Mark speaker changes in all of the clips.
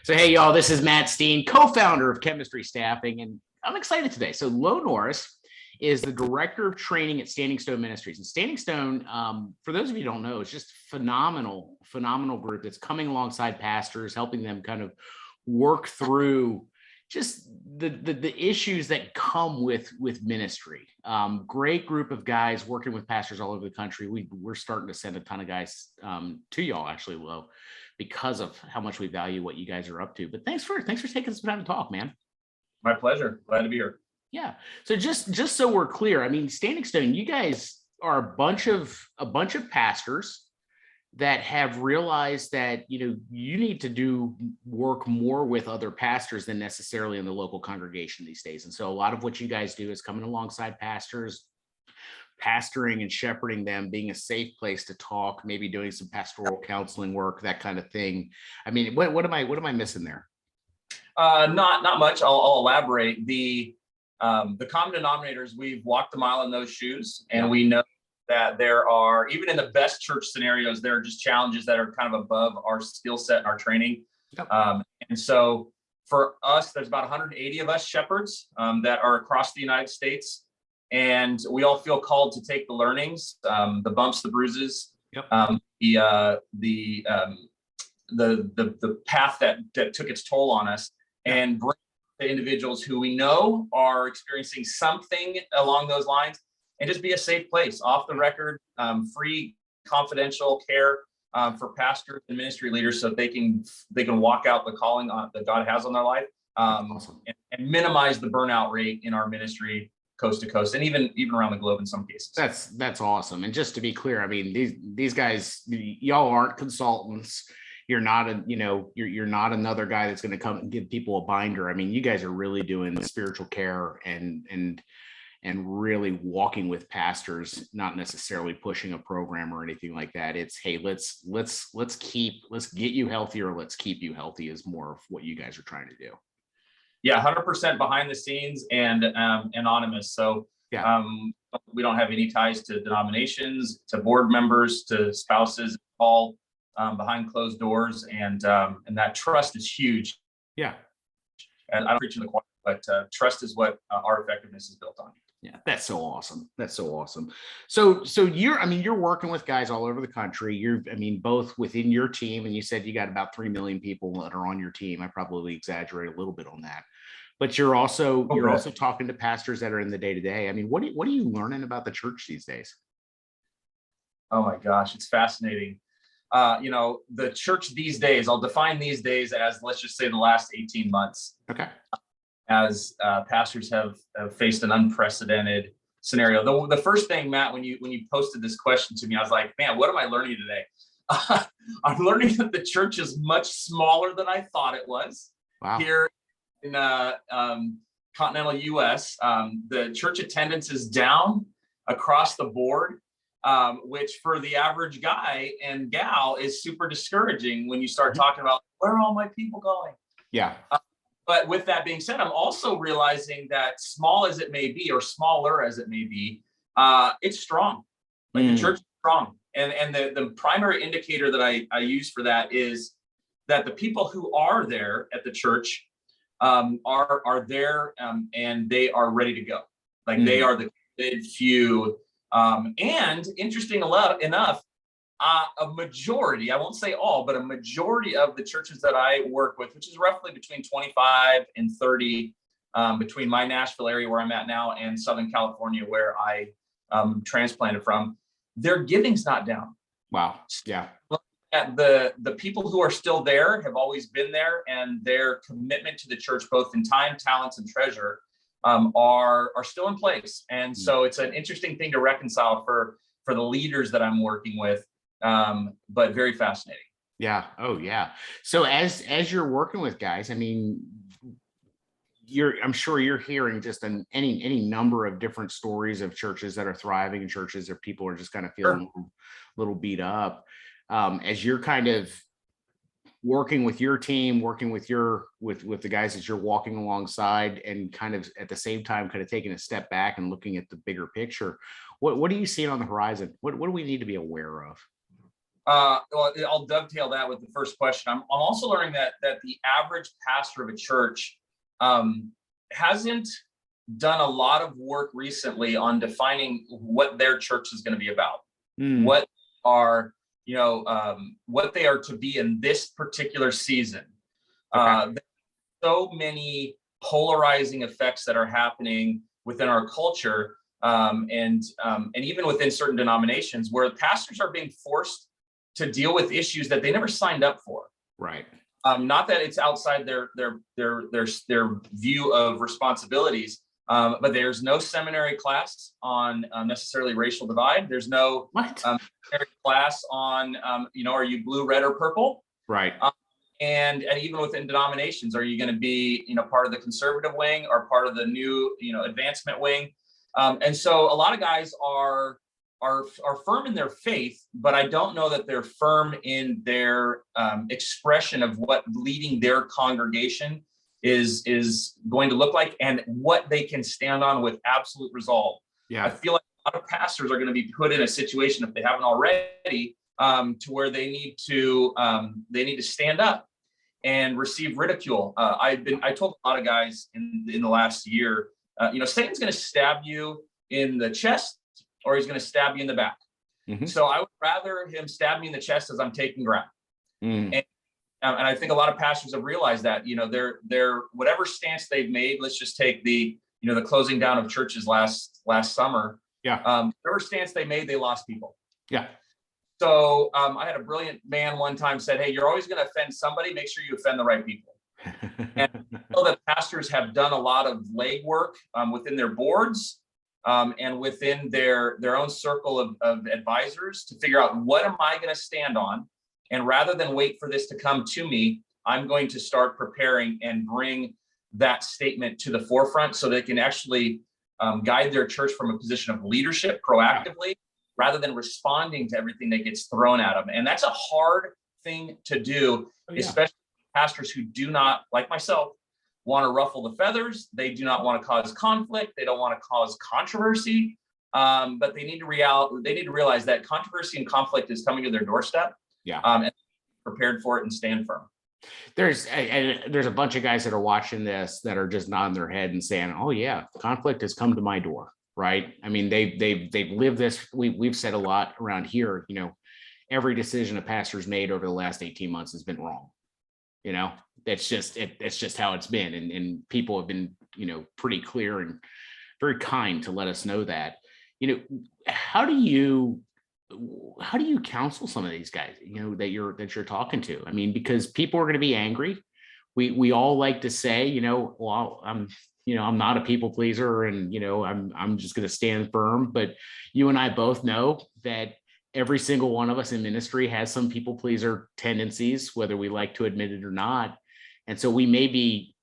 Speaker 1: So, hey, y'all, this is Matt Steen, co-founder of Chemistry Staffing, and I'm excited today. So Lo Norris is the director of training at Standing Stone Ministries. And Standing Stone, for those of you who don't know, is just phenomenal group that's coming alongside pastors, helping them kind of work through just the issues that come with ministry. Great group of guys working with pastors all over the country. We're starting to send a ton of guys to y'all, actually, Lo, because of how much we value what you guys are up to. But thanks for taking some time to talk, man.
Speaker 2: My pleasure. Glad to be here.
Speaker 1: Yeah. So just so we're clear, I mean, Standing Stone, you guys are a bunch of pastors that have realized that, you need to do work more with other pastors than necessarily in the local congregation these days. And so a lot of what you guys do is coming alongside pastors, pastoring and shepherding them, being a safe place to talk, maybe doing some pastoral counseling work, that kind of thing. I mean, what am I missing there?
Speaker 2: Not much. I'll elaborate. The common denominators, we've walked a mile in those shoes, and we know that there are, even in the best church scenarios, there are just challenges that are kind of above our skill set and our training. Yep. And so for us, there's about 180 of us shepherds that are across the United States. And we all feel called to take the learnings, the bumps, the bruises, yep. The path that took its toll on us, and bring the individuals who we know are experiencing something along those lines, and just be a safe place, off the record, free, confidential care for pastors and ministry leaders, so they can walk out the calling that God has on their life, awesome. and minimize the burnout rate in our ministry, coast to coast, and even around the globe in some cases.
Speaker 1: That's awesome. And just to be clear, I mean, these guys, y'all aren't consultants. You're not you're not another guy that's going to come and give people a binder. I mean, you guys are really doing spiritual care and really walking with pastors, not necessarily pushing a program or anything like that. It's, hey, let's get you healthier. Let's keep you healthy is more of what you guys are trying to do.
Speaker 2: Yeah, 100% behind the scenes and anonymous. So we don't have any ties to denominations, to board members, to spouses, all behind closed doors, and that trust is huge.
Speaker 1: Yeah,
Speaker 2: and I don't preach in the choir, but trust is what our effectiveness is built on.
Speaker 1: Yeah, that's so awesome. So you're working with guys all over the country. Both within your team, and you said you got about 3 million people that are on your team. I probably exaggerate a little bit on that, but you're also talking to pastors that are in the day-to-day. I mean, what are you learning about the church these days?
Speaker 2: Oh my gosh, it's fascinating. The church these days, I'll define these days as, let's just say, the last 18 months.
Speaker 1: Okay.
Speaker 2: As pastors have faced an unprecedented scenario. The first thing, Matt, when you posted this question to me, I was like, man, what am I learning today? I'm learning that the church is much smaller than I thought it was. Wow. Here in continental US, the church attendance is down across the board, which for the average guy and gal is super discouraging when you start talking about, where are all my people going? Yeah. But with that being said, I'm also realizing that small as it may be, or smaller as it may be, it's strong. Like the church is strong. And the primary indicator that I use for that is that the people who are there at the church are there and they are ready to go. Like they are the good few. And interesting enough, a majority, I won't say all, but a majority of the churches that I work with, which is roughly between 25 and 30, between my Nashville area where I'm at now and Southern California where I transplanted from, their giving's not down.
Speaker 1: Wow. Yeah.
Speaker 2: The people who are still there have always been there, and their commitment to the church, both in time, talents, and treasure, are still in place. And so it's an interesting thing to reconcile for the leaders that I'm working with. But very fascinating.
Speaker 1: Yeah. Oh yeah. So as you're working with guys, I mean, I'm sure you're hearing just any number of different stories of churches that are thriving and churches where people are just kind of feeling a little beat up. As you're kind of working with your team, working with with the guys that you're walking alongside, and kind of at the same time kind of taking a step back and looking at the bigger picture, what are you seeing on the horizon? What do we need to be aware of?
Speaker 2: Well, I'll dovetail that with the first question. I'm also learning that the average pastor of a church hasn't done a lot of work recently on defining what their church is going to be about. What are, what they are to be in this particular season. There's so many polarizing effects that are happening within our culture, and even within certain denominations, where pastors are being forced to deal with issues that they never signed up for.
Speaker 1: Right.
Speaker 2: Not that it's outside their view of responsibilities, but there's no seminary class on necessarily racial divide. There's no seminary class on are you blue, red, or purple?
Speaker 1: Right.
Speaker 2: And even within denominations, are you going to be part of the conservative wing or part of the new advancement wing? And so a lot of guys are firm in their faith, but I don't know that they're firm in their expression of what leading their congregation is going to look like and what they can stand on with absolute resolve.
Speaker 1: Yeah.
Speaker 2: I feel like a lot of pastors are going to be put in a situation, if they haven't already, to where they need to stand up and receive ridicule. I told a lot of guys in the last year, Satan's going to stab you in the chest, or he's going to stab you in the back. Mm-hmm. So I would rather him stab me in the chest as I'm taking ground. And I think a lot of pastors have realized that, they're whatever stance they've made. Let's just take the closing down of churches last summer.
Speaker 1: Yeah.
Speaker 2: Whatever stance they made, they lost people.
Speaker 1: Yeah.
Speaker 2: So I had a brilliant man one time said, "Hey, you're always going to offend somebody. Make sure you offend the right people." And I know that pastors have done a lot of legwork within their boards and within their own circle of advisors to figure out, what am I going to stand on? And rather than wait for this to come to me, I'm going to start preparing and bring that statement to the forefront so they can actually guide their church from a position of leadership proactively, rather than responding to everything that gets thrown at them. And that's a hard thing to do, especially pastors who do not, like myself, want to ruffle the feathers. They do not want to cause conflict. They don't want to cause controversy. But they need to realize that controversy and conflict is coming to their doorstep. Yeah. And prepared for it and stand firm.
Speaker 1: There's a bunch of guys that are watching this that are just nodding their head and saying, "Oh yeah, conflict has come to my door." Right. I mean, they've lived this. We've said a lot around here, every decision a pastor's made over the last 18 months has been wrong. It's just how it's been. And people have been, pretty clear and very kind to let us know that. How do you counsel some of these guys, that you're talking to? I mean, because people are going to be angry. We all like to say, well, I'm not a people pleaser, and I'm just going to stand firm. But you and I both know that every single one of us in ministry has some people pleaser tendencies, whether we like to admit it or not. And so we may be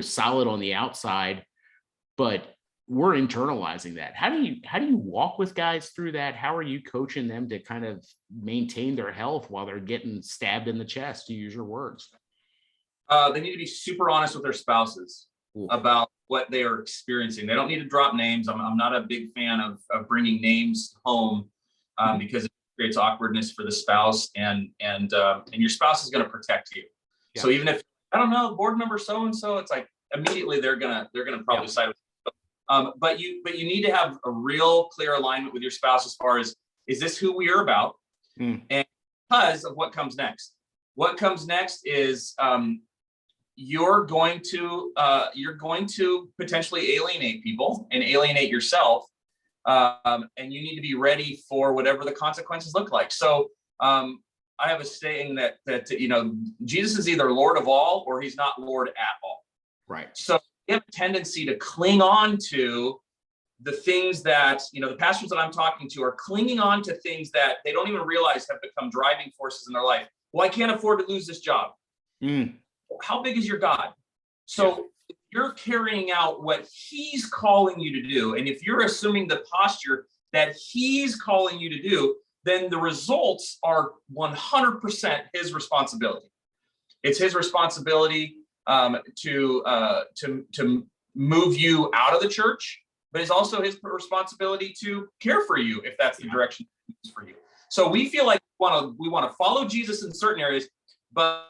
Speaker 1: solid on the outside, but we're internalizing that. How do you walk with guys through that? How are you coaching them to kind of maintain their health while they're getting stabbed in the chest, to use your words?
Speaker 2: They need to be super honest with their spouses about what they are experiencing. They don't need to drop names. I'm not a big fan of bringing names home because it creates awkwardness for the spouse, and your spouse is going to protect you. Yeah. So even if, I don't know, board member so-and-so, it's like immediately they're gonna probably side with you. But you need to have a real clear alignment with your spouse as far as, is this who we are about? And because of what comes next. What comes next is you're going to potentially alienate people and alienate yourself, and you need to be ready for whatever the consequences look like. So I have a saying that Jesus is either Lord of all or he's not Lord at all.
Speaker 1: Right.
Speaker 2: So we have a tendency to cling on to the things that, the pastors that I'm talking to are clinging on to things that they don't even realize have become driving forces in their life. Well, I can't afford to lose this job. How big is your God? So if you're carrying out what he's calling you to do, and if you're assuming the posture that he's calling you to do, then the results are 100% his responsibility. It's his responsibility to move you out of the church, but it's also his responsibility to care for you if that's the direction for you. So we feel like we want to follow Jesus in certain areas, but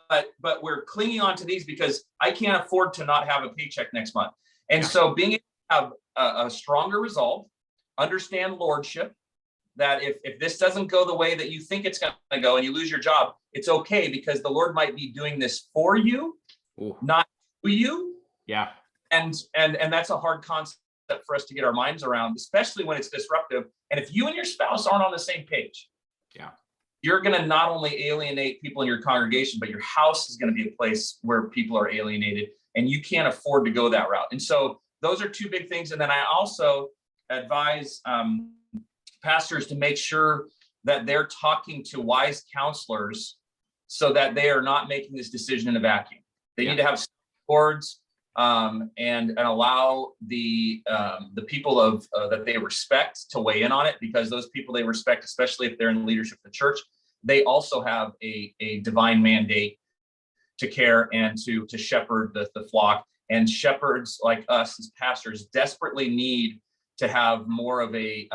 Speaker 2: we're clinging on to these because I can't afford to not have a paycheck next month. And so being able to have a stronger resolve, understand lordship, that if this doesn't go the way that you think it's going to go and you lose your job, it's okay, because the Lord might be doing this for you, not to you.
Speaker 1: Yeah.
Speaker 2: And that's a hard concept for us to get our minds around, especially when it's disruptive. And if you and your spouse aren't on the same page, you're going to not only alienate people in your congregation, but your house is going to be a place where people are alienated, and you can't afford to go that route. And so those are two big things. And then I also advise pastors to make sure that they're talking to wise counselors so that they are not making this decision in a vacuum. They need to have boards and allow the people of that they respect to weigh in on it, because those people they respect, especially if they're in leadership of the church, they also have a divine mandate to care and to shepherd the flock. And shepherds like us as pastors desperately need to have more of a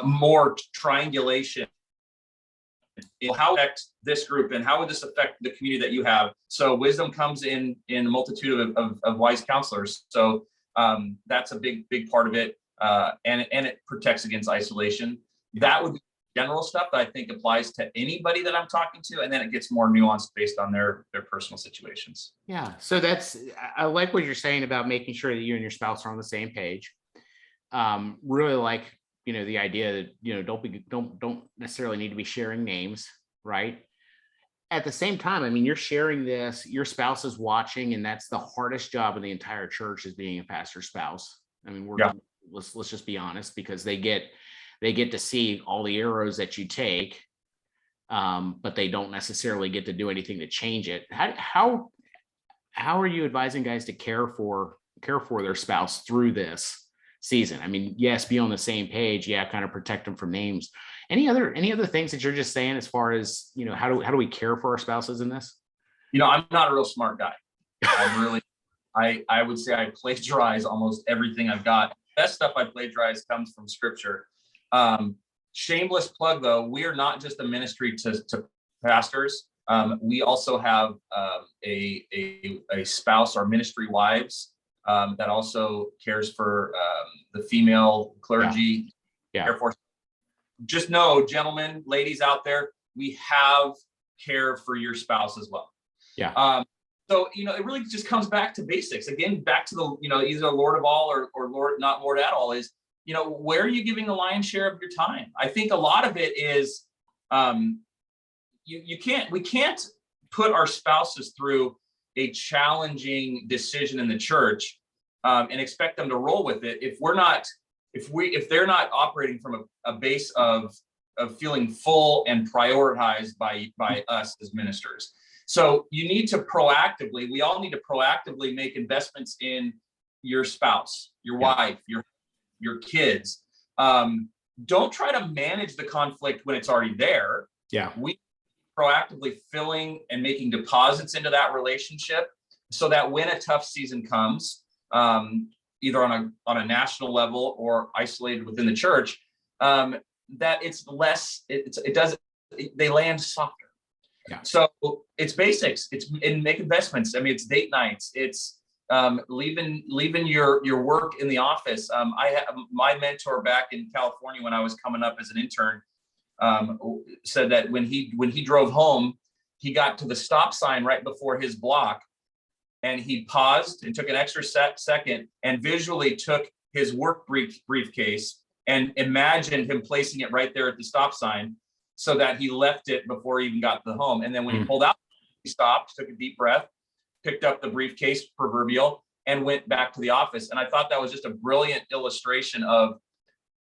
Speaker 2: more triangulation. How affect this group, and how would this affect the community that you have? So wisdom comes in a multitude of wise counselors. So that's a big part of it, and it protects against isolation. That would be general stuff that I think applies to anybody that I'm talking to, and then it gets more nuanced based on their personal situations.
Speaker 1: Yeah. So I like what you're saying about making sure that you and your spouse are on the same page. Really like, the idea that, don't necessarily need to be sharing names, right? At the same time, I mean, you're sharing this, your spouse is watching, and that's the hardest job in the entire church, is being a pastor's spouse. I mean, let's just be honest, because they get to see all the arrows that you take, but they don't necessarily get to do anything to change it. How are you advising guys to care for their spouse through this season? I mean, yes, be on the same page. Yeah, kind of protect them from names. Any other things that you're just saying as far as, how do we care for our spouses in this?
Speaker 2: I'm not a real smart guy. I would say I plagiarize almost everything I've got. The best stuff I plagiarize comes from scripture. Shameless plug though, we are not just a ministry to pastors. We also have a spouse, our ministry wives, that also cares for the female clergy. Therefore, just know, gentlemen, ladies out there, we have care for your spouse as well. So, it really just comes back to basics. Again, back to the, either Lord of all or Lord, not Lord at all, is, where are you giving the lion's share of your time? I think a lot of it is, we can't put our spouses through a challenging decision in the church and expect them to roll with it if they're not operating from a base of feeling full and prioritized by us as ministers. So we all need to proactively make investments in your spouse, your wife, your kids. Don't try to manage the conflict when it's already there. We proactively filling and making deposits into that relationship so that when a tough season comes, either on a national level or isolated within the church, that it's less, they land softer. So it's basics. It's make investments. I mean, it's date nights. It's leaving your work in the office. I have my mentor back in California when I was coming up as an intern, said that when he drove home, he got to the stop sign right before his block, and he paused and took an extra second and visually took his work briefcase and imagined him placing it right there at the stop sign so that he left it before he even got to the home. And then when he pulled out, he stopped, took a deep breath, picked up the briefcase, proverbial, and went back to the office. And I thought that was just a brilliant illustration of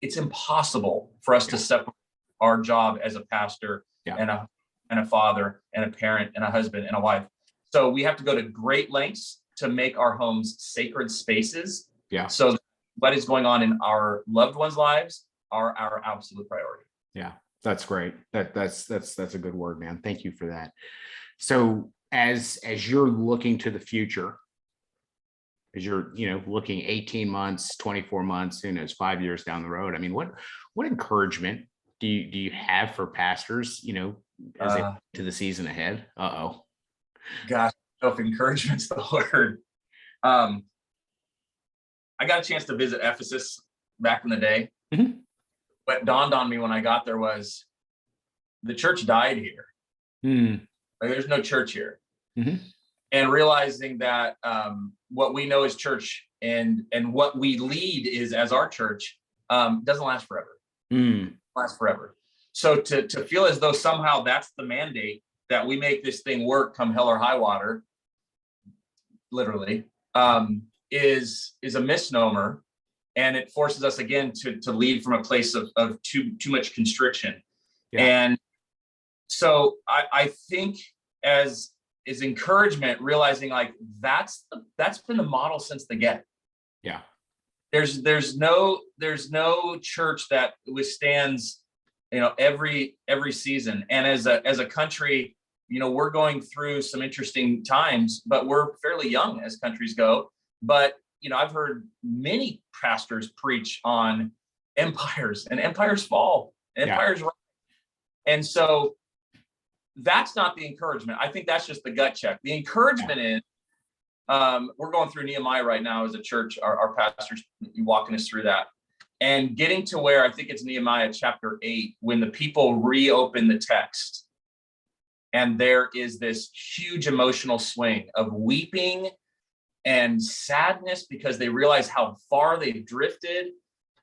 Speaker 2: it's impossible for us to separate our job as a pastor and a father and a parent and a husband and a wife. So we have to go to great lengths to make our homes sacred spaces. So what is going on in our loved ones' lives are our absolute priority.
Speaker 1: Yeah, that's great. That's a good word, man. Thank you for that. So as you're looking to the future, as you're looking 18 months, 24 months, who knows, 5 years down the road, I mean, what encouragement do you have for pastors, as they to the season ahead?
Speaker 2: Gosh, self-encouragement's the word. I got a chance to visit Ephesus back in the day.
Speaker 1: Mm-hmm.
Speaker 2: What dawned on me when I got there was the church died here.
Speaker 1: Mm.
Speaker 2: Like, there's no church here.
Speaker 1: Mm-hmm.
Speaker 2: And realizing that what we know as church and what we lead is as our church doesn't last forever. Last forever. So to feel as though somehow that's the mandate, that we make this thing work come hell or high water, literally, is a misnomer. And it forces us again to lead from a place of too much constriction. Yeah. And so I think as encouragement, realizing like that's been the model since the get.
Speaker 1: Yeah.
Speaker 2: There's no church that withstands, every season. And as a country, we're going through some interesting times, but we're fairly young as countries go. But I've heard many pastors preach on empires, and empires fall, empires rise. And so that's not the encouragement. I think that's just the gut check. The encouragement is, we're going through Nehemiah right now as a church, our pastors walking us through that, and getting to where I think it's Nehemiah chapter 8, when the people reopen the text, and there is this huge emotional swing of weeping and sadness because they realize how far they've drifted.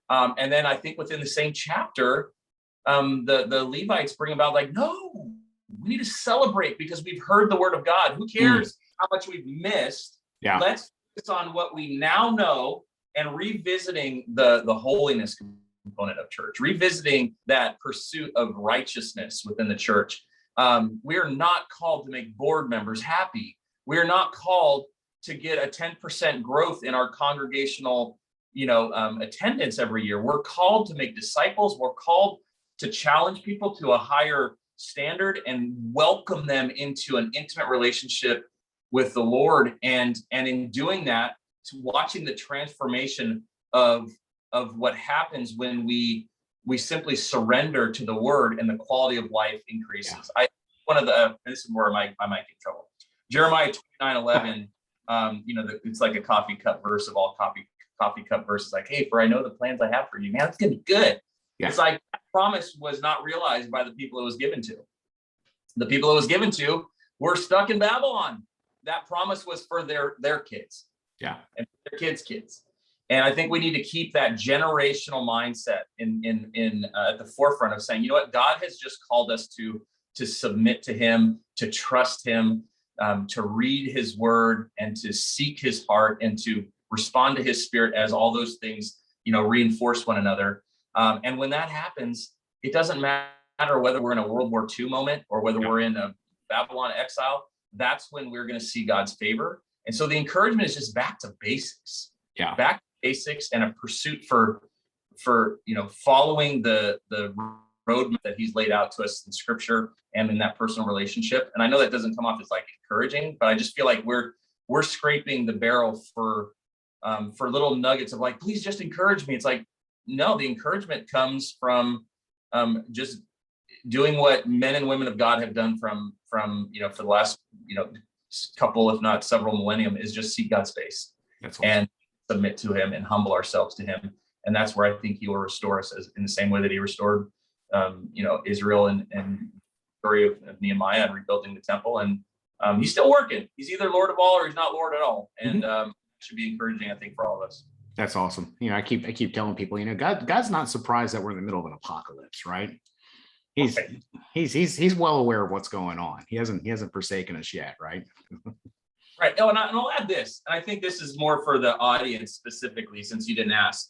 Speaker 2: And then I think within the same chapter, the Levites bring about like, no, we need to celebrate because we've heard the word of God. Who cares how much we've missed? Yeah. Let's focus on what we now know and revisiting the holiness component of church, revisiting that pursuit of righteousness within the church. We are not called to make board members happy. We are not called to get a 10% growth in our congregational, attendance every year. We're called to make disciples. We're called to challenge people to a higher standard and welcome them into an intimate relationship with the Lord. And in doing that, to watching the transformation of what happens when we simply surrender to the word, and the quality of life increases. Yeah. This is where I might get in trouble. Jeremiah 29:11. It's like a coffee cup verse of all coffee cup verses. Like, hey, for I know the plans I have for you, man, it's gonna be good. Yeah. It's like that promise was not realized by the people it was given to. The people it was given to were stuck in Babylon. That promise was for their kids. Yeah. And their kids. And I think we need to keep that generational mindset in at the forefront of saying, what, God has just called us to submit to him, to trust him, to read his word, and to seek his heart, and to respond to his spirit as all those things, reinforce one another. And when that happens, it doesn't matter whether we're in a World War II moment or whether we're in a Babylon exile. That's when we're going to see God's favor. And so the encouragement is just back to basics. Yeah. Back to basics, and a pursuit for following the roadmap that he's laid out to us in scripture and in that personal relationship. And I know that doesn't come off as like encouraging, but I just feel like we're scraping the barrel for little nuggets of like, please just encourage me. It's like, no, the encouragement comes from just doing what men and women of God have done from for the last couple, if not several millennium, is just seek God's face. That's awesome. And submit to him and humble ourselves to him. And that's where I think he will restore us, as in the same way that he restored Israel and story of Nehemiah and rebuilding the temple. And he's still working. He's either Lord of all or he's not Lord at all. And should be encouraging, I think, for all of us.
Speaker 1: That's awesome. I keep telling people, God's not surprised that we're in the middle of an apocalypse, right? He's well aware of what's going on. He hasn't forsaken us yet, right?
Speaker 2: Right. Oh, and I'll add this, and I think this is more for the audience specifically, since you didn't ask.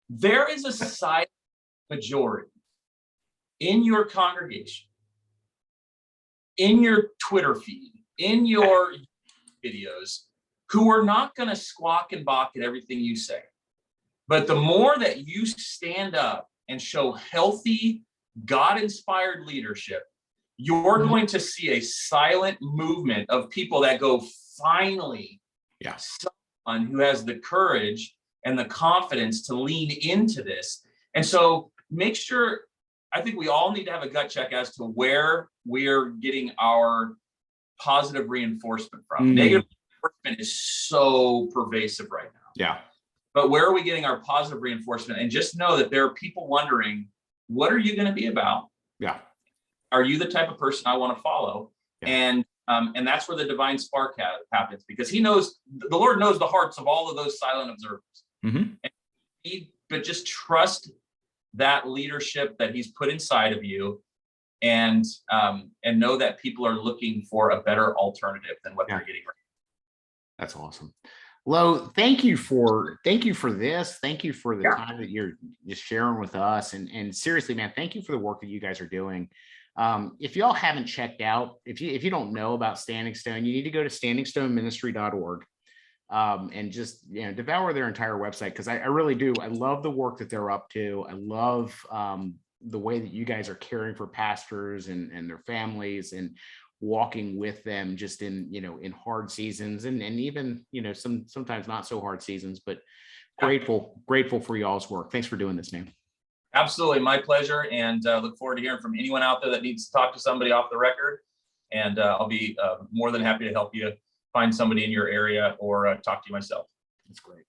Speaker 2: There is a silent majority in your congregation, in your Twitter feed, in your videos, who are not going to squawk and balk at everything you say. But the more that you stand up and show healthy, God-inspired leadership, you're going to see a silent movement of people that go, finally, someone who has the courage and the confidence to lean into this. And so make sure I think we all need to have a gut check as to where we're getting our positive reinforcement from. Negative reinforcement is so pervasive right now.
Speaker 1: Yeah.
Speaker 2: But where are we getting our positive reinforcement? And just know that there are people wondering, what are you going to be about?
Speaker 1: Yeah.
Speaker 2: Are you the type of person I want to follow?
Speaker 1: Yeah.
Speaker 2: And that's where the divine spark happens, because he knows, the Lord knows the hearts of all of those silent observers. But just trust that leadership that he's put inside of you, and know that people are looking for a better alternative than what they're getting right now.
Speaker 1: That's awesome. Lo, thank you for this. Thank you for the time that you're just sharing with us. And seriously, man, thank you for the work that you guys are doing. If y'all haven't checked out, if you don't know about Standing Stone, you need to go to standingstoneministry.org and just devour their entire website, because I really do. I love the work that they're up to. I love the way that you guys are caring for pastors and their families, and walking with them just in hard seasons, and even sometimes not so hard seasons, but grateful for y'all's work. Thanks for doing this, man.
Speaker 2: Absolutely, my pleasure, and look forward to hearing from anyone out there that needs to talk to somebody off the record, and I'll be more than happy to help you find somebody in your area or talk to you myself.
Speaker 1: That's great.